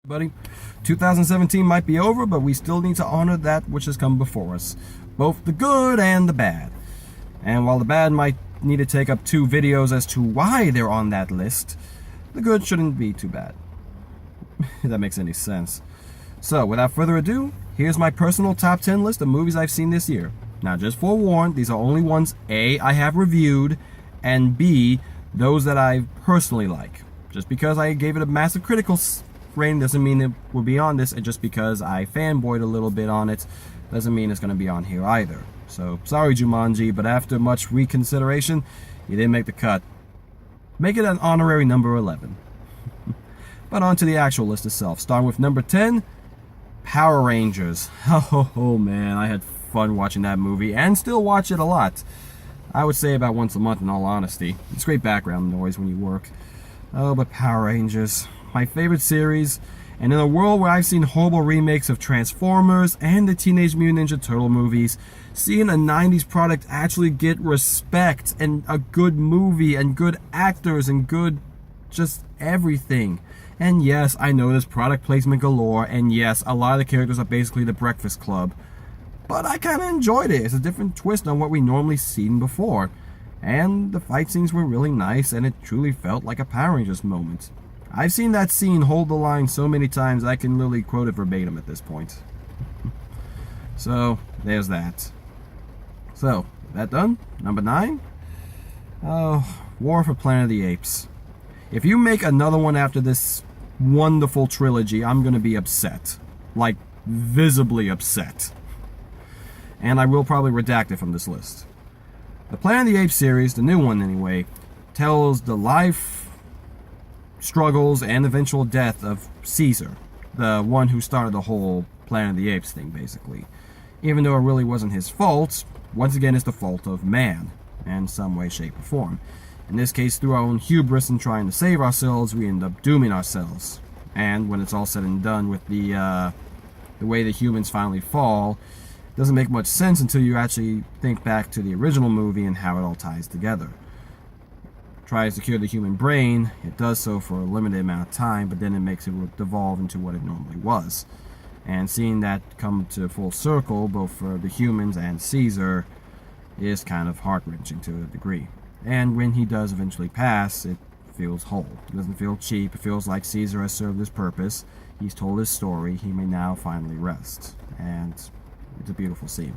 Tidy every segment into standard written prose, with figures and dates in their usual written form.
Buddy, 2017 might be over, but we still need to honor that which has come before us, both the good and the bad. And while the bad might need to take up 2 videos as to why they're on that list, the good shouldn't be too bad. If that makes any sense. So, without further ado, here's my personal top 10 list of movies I've seen this year. Now, just forewarned, these are only ones A, I have reviewed, and B, those that I personally like. Just because I gave it a massive critical rating doesn't mean it will be on this, and just because I fanboyed a little bit on it doesn't mean it's going to be on here either. So, sorry Jumanji, but after much reconsideration, you didn't make the cut. Make it an honorary number 11. But on to the actual list itself, starting with number 10, Power Rangers. Oh man, I had fun watching that movie, and still watch it a lot. I would say about once a month in all honesty. It's great background noise when you work. Oh, but Power Rangers, my favorite series, and in a world where I've seen horrible remakes of Transformers and the Teenage Mutant Ninja Turtle movies, seeing a 90s product actually get respect and a good movie and good actors and good just everything. And yes, I know there's product placement galore, and yes, a lot of the characters are basically the Breakfast Club, but I kind of enjoyed it. It's a different twist on what we normally seen before, and the fight scenes were really nice, and it truly felt like a Power Rangers moment. I've seen that scene hold the line so many times I can literally quote it verbatim at this point. So, there's that. So, that done? Number 9? Oh, War for Planet of the Apes. If you make another one after this wonderful trilogy, I'm going to be upset. Like, visibly upset. And I will probably redact it from this list. The Planet of the Apes series, the new one anyway, tells the life, struggles, and eventual death of Caesar, the one who started the whole Planet of the Apes thing, basically. Even though it really wasn't his fault, once again it's the fault of man, in some way, shape, or form. In this case, through our own hubris in trying to save ourselves, we end up dooming ourselves. And when it's all said and done with the way the humans finally fall, it doesn't make much sense until you actually think back to the original movie and how it all ties together. Tries to cure the human brain, it does so for a limited amount of time, but then it makes it devolve into what it normally was. And seeing that come to full circle, both for the humans and Caesar, is kind of heart-wrenching to a degree. And when he does eventually pass, it feels whole. It doesn't feel cheap. It feels like Caesar has served his purpose. He's told his story. He may now finally rest. And it's a beautiful scene.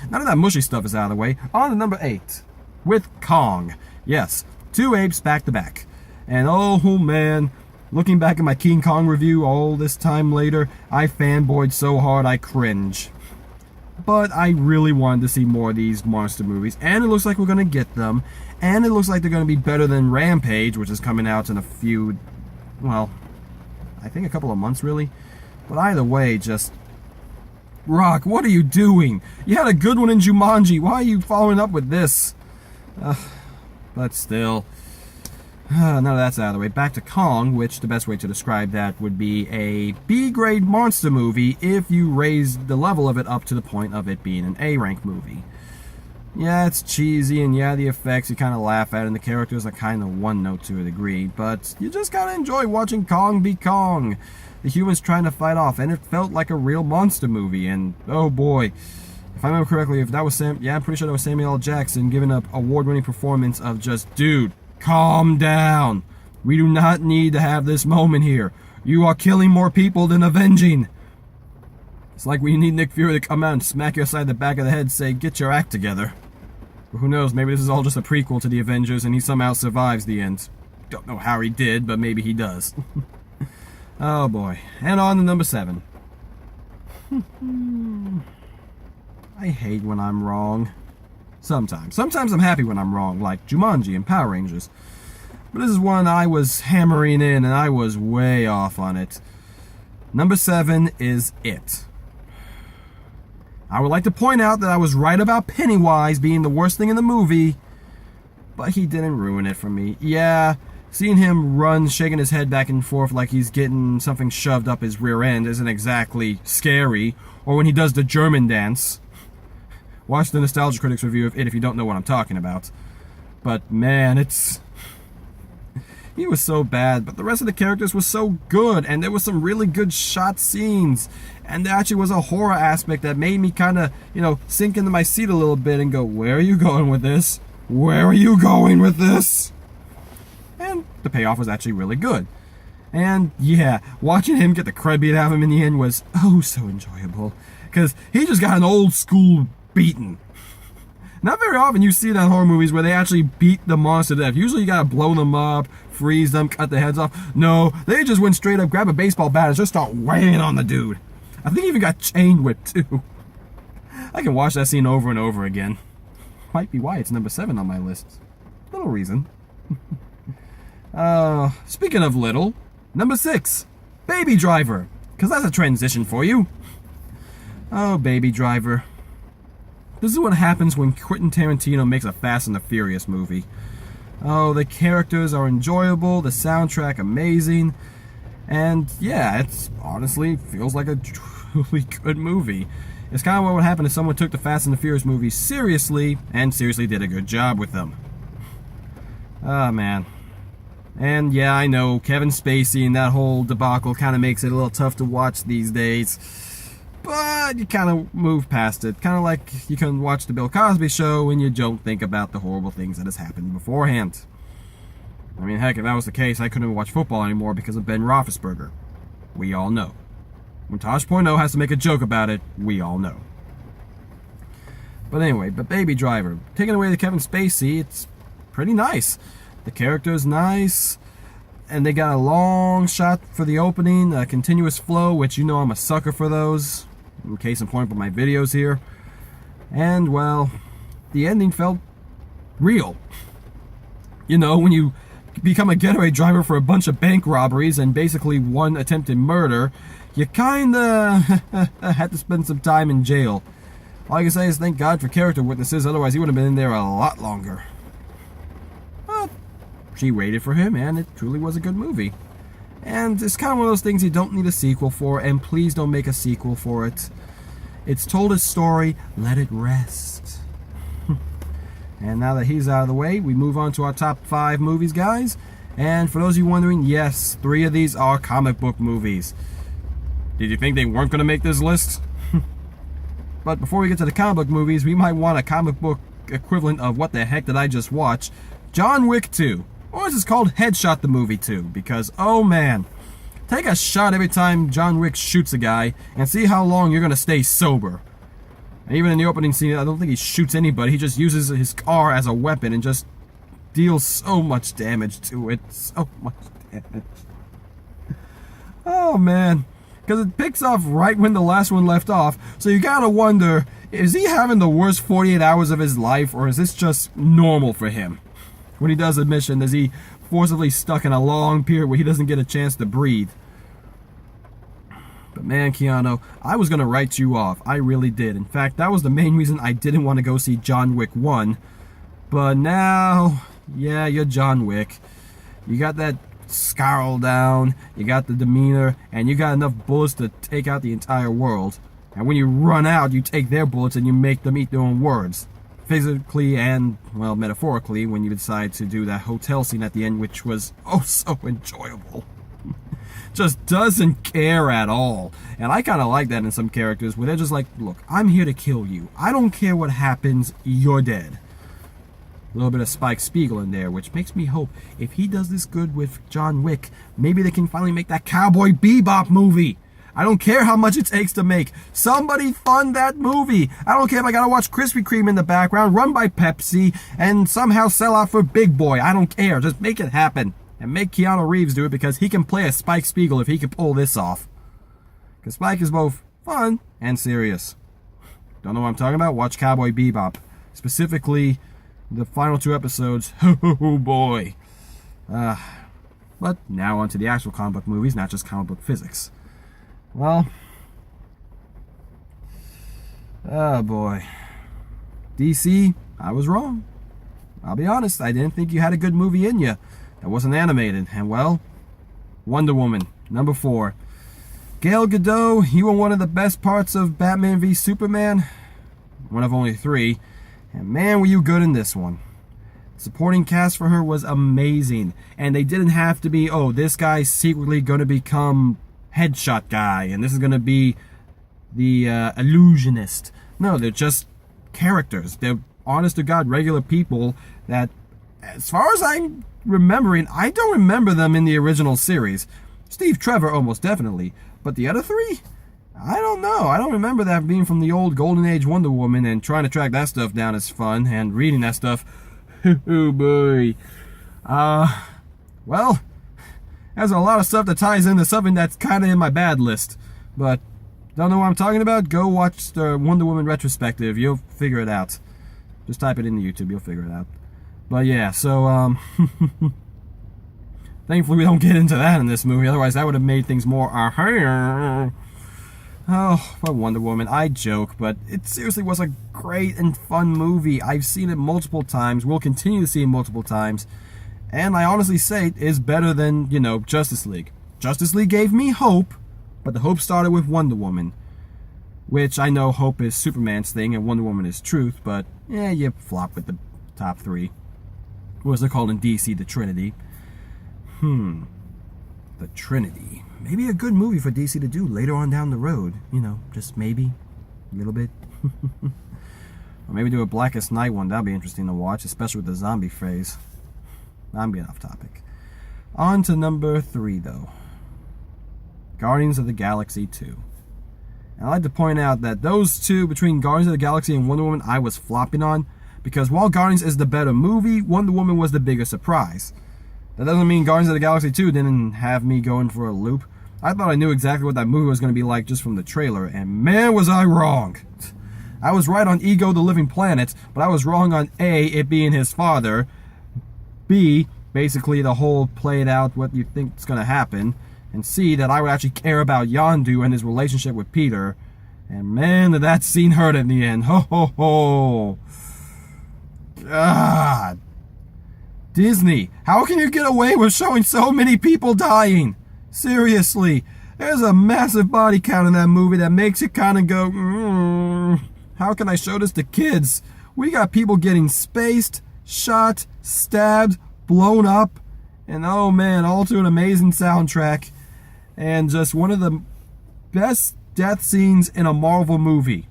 Now that mushy stuff is out of the way, on to number 8. With Kong. Yes, 2 apes back to back. And oh man, looking back at my King Kong review all this time later, I fanboyed so hard I cringe. But I really wanted to see more of these monster movies, and it looks like we're going to get them, and it looks like they're going to be better than Rampage, which is coming out in a few, well, I think a couple of months really. But either way, just, Rock, what are you doing? You had a good one in Jumanji, why are you following up with this? But still, none of that's out of the way. Back to Kong, which the best way to describe that would be a B-grade monster movie if you raise the level of it up to the point of it being an A-rank movie. Yeah, it's cheesy, and yeah, the effects you kind of laugh at, and the characters are kind of one-note to a degree, but you just gotta enjoy watching Kong be Kong. The humans trying to fight off, and it felt like a real monster movie, and oh boy. If I remember correctly, if that was I'm pretty sure that was Samuel L. Jackson giving an award-winning performance of just, dude, calm down. We do not need to have this moment here. You are killing more people than avenging. It's like we need Nick Fury to come out and smack you aside the back of the head and say, get your act together. But who knows, maybe this is all just a prequel to the Avengers and he somehow survives the end. Don't know how he did, but maybe he does. Oh boy. And on to number 7. I hate when I'm wrong. Sometimes. Sometimes I'm happy when I'm wrong, like Jumanji and Power Rangers. But this is one I was hammering in, and I was way off on it. Number 7 is It. I would like to point out that I was right about Pennywise being the worst thing in the movie, but he didn't ruin it for me. Yeah, seeing him run, shaking his head back and forth like he's getting something shoved up his rear end isn't exactly scary, or when he does the German dance. Watch the Nostalgia Critics review of It if you don't know what I'm talking about. But man, He was so bad, but the rest of the characters were so good, and there was some really good shot scenes. And there actually was a horror aspect that made me kind of, sink into my seat a little bit and go, where are you going with this? Where are you going with this? And the payoff was actually really good. And yeah, watching him get the crud beat out of him in the end was oh so enjoyable. Because he just got an old school beating. Not very often you see that in horror movies where they actually beat the monster to death. Usually you gotta blow them up, freeze them, cut their heads off. No, they just went straight up, grab a baseball bat and just start whanging on the dude. I think he even got chain whipped too. I can watch that scene over and over again. Might be why it's number 7 on my list. Little reason. Speaking of little, number 6, Baby Driver. Because that's a transition for you. Oh, Baby Driver. This is what happens when Quentin Tarantino makes a Fast and the Furious movie. Oh, the characters are enjoyable, the soundtrack amazing, and yeah, it's honestly feels like a truly good movie. It's kind of what would happen if someone took the Fast and the Furious movies seriously and seriously did a good job with them. Oh man. And yeah, I know, Kevin Spacey and that whole debacle kind of makes it a little tough to watch these days. But you kind of move past it. Kind of like you can watch the Bill Cosby Show and you don't think about the horrible things that has happened beforehand. I mean, heck, if that was the case, I couldn't even watch football anymore because of Ben Roethlisberger. We all know. When Tosh.0 has to make a joke about it, we all know. But anyway, Baby Driver. Taking away the Kevin Spacey, it's pretty nice. The character's nice. And they got a long shot for the opening, a continuous flow, which you know I'm a sucker for those. In case in point with my videos here. And, well, the ending felt real. You know, when you become a getaway driver for a bunch of bank robberies and basically one attempted murder, you kinda had to spend some time in jail. All I can say is thank God for character witnesses, otherwise he would have been in there a lot longer. But she waited for him, and it truly was a good movie. And it's kind of one of those things you don't need a sequel for, and please don't make a sequel for it. It's told its story, let it rest. And now that he's out of the way, we move on to our top 5 movies, guys. And for those of you wondering, yes, 3 of these are comic book movies. Did you think they weren't going to make this list? But before we get to the comic book movies, we might want a comic book equivalent of what the heck did I just watch? John Wick 2. Or is this called Headshot the Movie 2? Because, oh man, take a shot every time John Wick shoots a guy and see how long you're going to stay sober. And even in the opening scene, I don't think he shoots anybody. He just uses his car as a weapon and just deals so much damage to it. So much damage. Oh man. Because it picks off right when the last one left off. So you gotta wonder, is he having the worst 48 hours of his life, or is this just normal for him? When he does a mission, is he forcibly stuck in a long period where he doesn't get a chance to breathe? But man, Keanu, I was going to write you off. I really did. In fact, that was the main reason I didn't want to go see John Wick 1. But now, yeah, you're John Wick. You got that scowl down, you got the demeanor, and you got enough bullets to take out the entire world. And when you run out, you take their bullets and you make them eat their own words. Physically and, well, metaphorically, when you decide to do that hotel scene at the end, which was oh so enjoyable. Just doesn't care at all. And I kind of like that in some characters where they're just like, look, I'm here to kill you. I don't care what happens, you're dead. A little bit of Spike Spiegel in there, which makes me hope if he does this good with John Wick, maybe they can finally make that Cowboy Bebop movie. I don't care how much it takes to make. Somebody fund that movie. I don't care if I gotta watch Krispy Kreme in the background, run by Pepsi, and somehow sell out for Big Boy. I don't care. Just make it happen. And make Keanu Reeves do it because he can play a Spike Spiegel if he can pull this off. Because Spike is both fun and serious. Don't know what I'm talking about? Watch Cowboy Bebop. Specifically, the final 2 episodes. Oh boy. But now on to the actual comic book movies, not just comic book physics. Well, oh boy. DC, I was wrong. I'll be honest, I didn't think you had a good movie in you that wasn't animated. And well, Wonder Woman, number 4. Gal Gadot, you were one of the best parts of Batman v Superman. One of only 3. And man, were you good in this one. Supporting cast for her was amazing. And they didn't have to be, oh, this guy's secretly going to become Headshot guy, and this is going to be the illusionist. No, they're just characters. They're honest to God regular people that, as far as I'm remembering, I don't remember them in the original series. Steve Trevor almost definitely, but the other three, I don't know. I don't remember that being from the old Golden Age Wonder Woman, and trying to track that stuff down is fun, and reading that stuff, oh boy. Well, there's a lot of stuff that ties into something that's kind of in my bad list, but don't know what I'm talking about? Go watch the Wonder Woman retrospective. You'll figure it out. Just type it into YouTube. You'll figure it out. But yeah, so, thankfully we don't get into that in this movie. Otherwise, that would have made things more, oh, but Wonder Woman. I joke, but it seriously was a great and fun movie. I've seen it multiple times. We'll continue to see it multiple times. And I honestly say it is better than, Justice League. Justice League gave me hope, but the hope started with Wonder Woman. Which I know hope is Superman's thing and Wonder Woman is truth, but yeah, you flop with the top three. What was it called in DC? The Trinity. The Trinity. Maybe a good movie for DC to do later on down the road. Just maybe. A little bit. Or maybe do a Blackest Night one. That'd be interesting to watch, especially with the zombie phase. I'm getting off topic. On to number 3, though. Guardians of the Galaxy 2. And I'd like to point out that those two, between Guardians of the Galaxy and Wonder Woman, I was flopping on. Because while Guardians is the better movie, Wonder Woman was the bigger surprise. That doesn't mean Guardians of the Galaxy 2 didn't have me going for a loop. I thought I knew exactly what that movie was going to be like just from the trailer, and man was I wrong. I was right on Ego the Living Planet, but I was wrong on A, it being his father, B, basically the whole play it out what you think is going to happen, and C, that I would actually care about Yondu and his relationship with Peter. And man, did that scene hurt in the end. Ho ho ho. God. Disney, how can you get away with showing so many people dying? Seriously, there's a massive body count in that movie that makes it kind of go, how can I show this to kids? We got people getting spaced, shot, stabbed, blown up, and oh man, all to an amazing soundtrack, and just one of the best death scenes in a Marvel movie.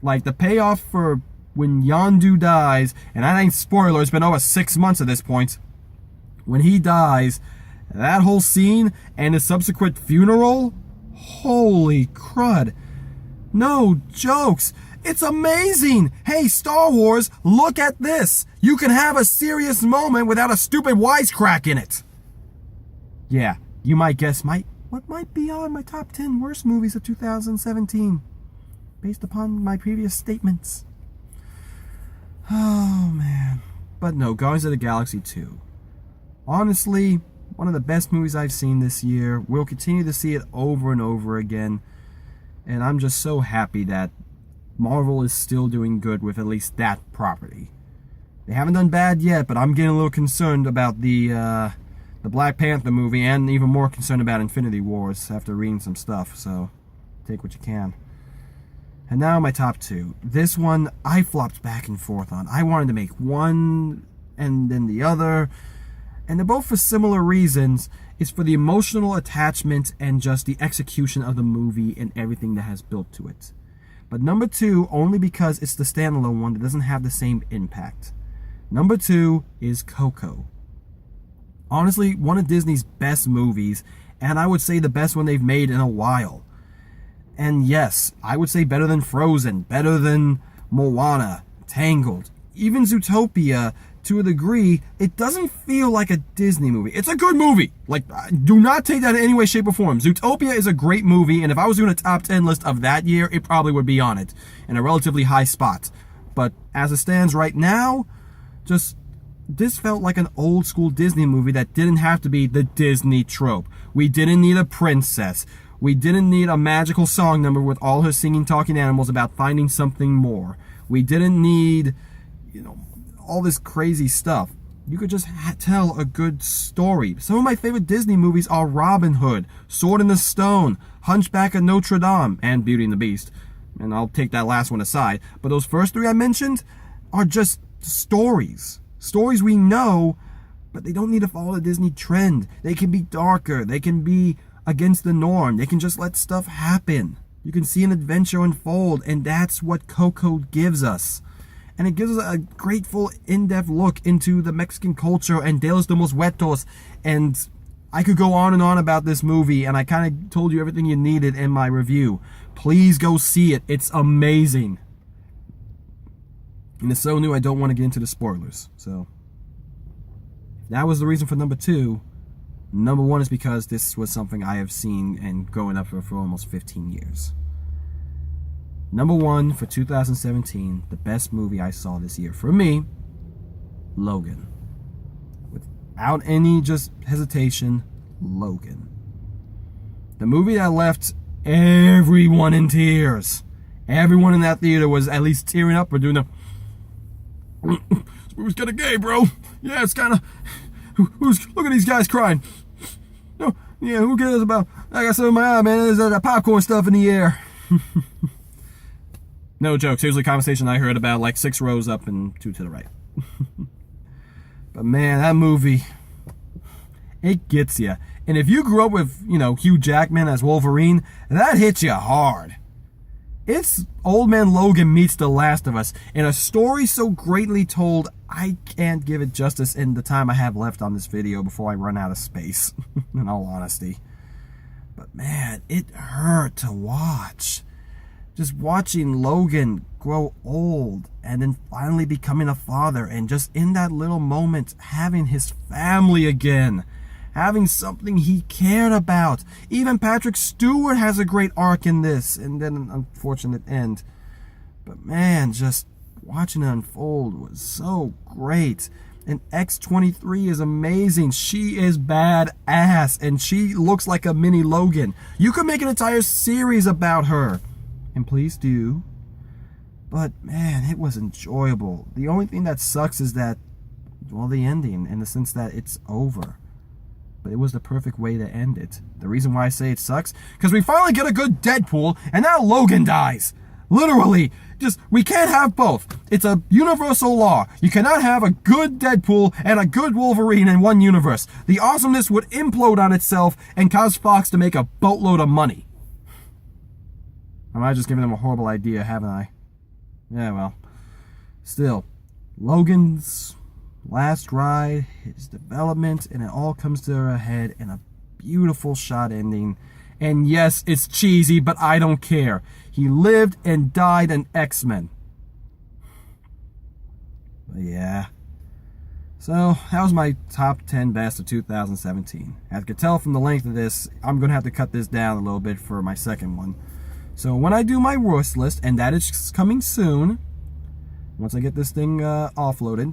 Like the payoff for when Yondu dies, and that ain't spoiler, it's been over 6 months at this point. When he dies, that whole scene and his subsequent funeral, holy crud. No jokes. It's amazing. Hey, Star Wars, look at this. You can have a serious moment without a stupid wisecrack in it. Yeah, you might guess what might be on my top 10 worst movies of 2017, based upon my previous statements. Oh, man. But no, Guardians of the Galaxy 2. Honestly, one of the best movies I've seen this year. We'll continue to see it over and over again. And I'm just so happy that Marvel is still doing good with at least that property. They haven't done bad yet, but I'm getting a little concerned about the Black Panther movie, and even more concerned about Infinity Wars after reading some stuff. So, take what you can. And now my top 2. This one, I flopped back and forth on. I wanted to make one and then the other. And they're both for similar reasons. It's for the emotional attachment and just the execution of the movie and everything that has built to it. But number 2, only because it's the standalone one that doesn't have the same impact. Number 2 is Coco. Honestly, one of Disney's best movies, and I would say the best one they've made in a while. And yes, I would say better than Frozen, better than Moana, Tangled, even Zootopia. To a degree, it doesn't feel like a Disney movie. It's a good movie. Like, do not take that in any way, shape, or form. Zootopia is a great movie, and if I was doing a top 10 list of that year, it probably would be on it, in a relatively high spot. But as it stands right now, this felt like an old school Disney movie that didn't have to be the Disney trope. We didn't need a princess. We didn't need a magical song number with all her singing talking animals about finding something more. We didn't need, all this crazy stuff. You could just tell a good story. Some of my favorite Disney movies are Robin Hood, Sword in the Stone, Hunchback of Notre Dame, and Beauty and the Beast. And I'll take that last one aside. But those first 3 I mentioned are just stories. Stories we know, but they don't need to follow the Disney trend. They can be darker. They can be against the norm. They can just let stuff happen. You can see an adventure unfold, and that's what Coco gives us. And it gives us a grateful, in-depth look into the Mexican culture and De los Muertos. And I could go on and on about this movie, and I kind of told you everything you needed in my review. Please go see it. It's amazing. And it's so new, I don't want to get into the spoilers. So that was the reason for number 2. Number 1 is because this was something I have seen and growing up for almost 15 years. Number 1 for 2017, the best movie I saw this year for me, Logan. Without any just hesitation, Logan. The movie that left everyone in tears. Everyone in that theater was at least tearing up or doing the... This movie's kind of gay, bro. Yeah, it's kind of... Look at these guys crying. No, yeah, who cares about... I got some in my eye, man. There's that popcorn stuff in the air. No joke. Seriously, conversation I heard about like 6 rows up and 2 to the right. But man, that movie, it gets you. And if you grew up with, Hugh Jackman as Wolverine, that hits you hard. It's Old Man Logan meets The Last of Us, in a story so greatly told, I can't give it justice in the time I have left on this video before I run out of space, in all honesty. But man, it hurt to watch. Just watching Logan grow old and then finally becoming a father, and just in that little moment having his family again, having something he cared about. Even Patrick Stewart has a great arc in this, and then an unfortunate end. But man, just watching it unfold was so great. And X-23 is amazing. She is badass, and she looks like a mini Logan. You could make an entire series about her. And please do. But man, it was enjoyable. The only thing that sucks is that, well, the ending, in the sense that it's over. But it was the perfect way to end it. The reason why I say it sucks, because we finally get a good Deadpool, and now Logan dies. Literally. We can't have both. It's a universal law. You cannot have a good Deadpool and a good Wolverine in one universe. The awesomeness would implode on itself and cause Fox to make a boatload of money. I might have just given them a horrible idea, haven't I? Yeah, well. Still, Logan's last ride, his development, and it all comes to a head in a beautiful shot ending. And yes, it's cheesy, but I don't care. He lived and died an X-Men. But yeah. So, that was my top 10 best of 2017. As you can tell from the length of this, I'm going to have to cut this down a little bit for my second one. So when I do my worst list, and that is coming soon, once I get this thing offloaded,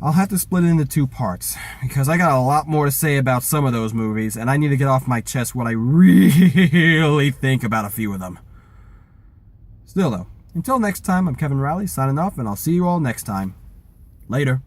I'll have to split it into 2 parts, because I got a lot more to say about some of those movies, and I need to get off my chest what I really think about a few of them. Still though, until next time, I'm Kevin Riley signing off, and I'll see you all next time. Later.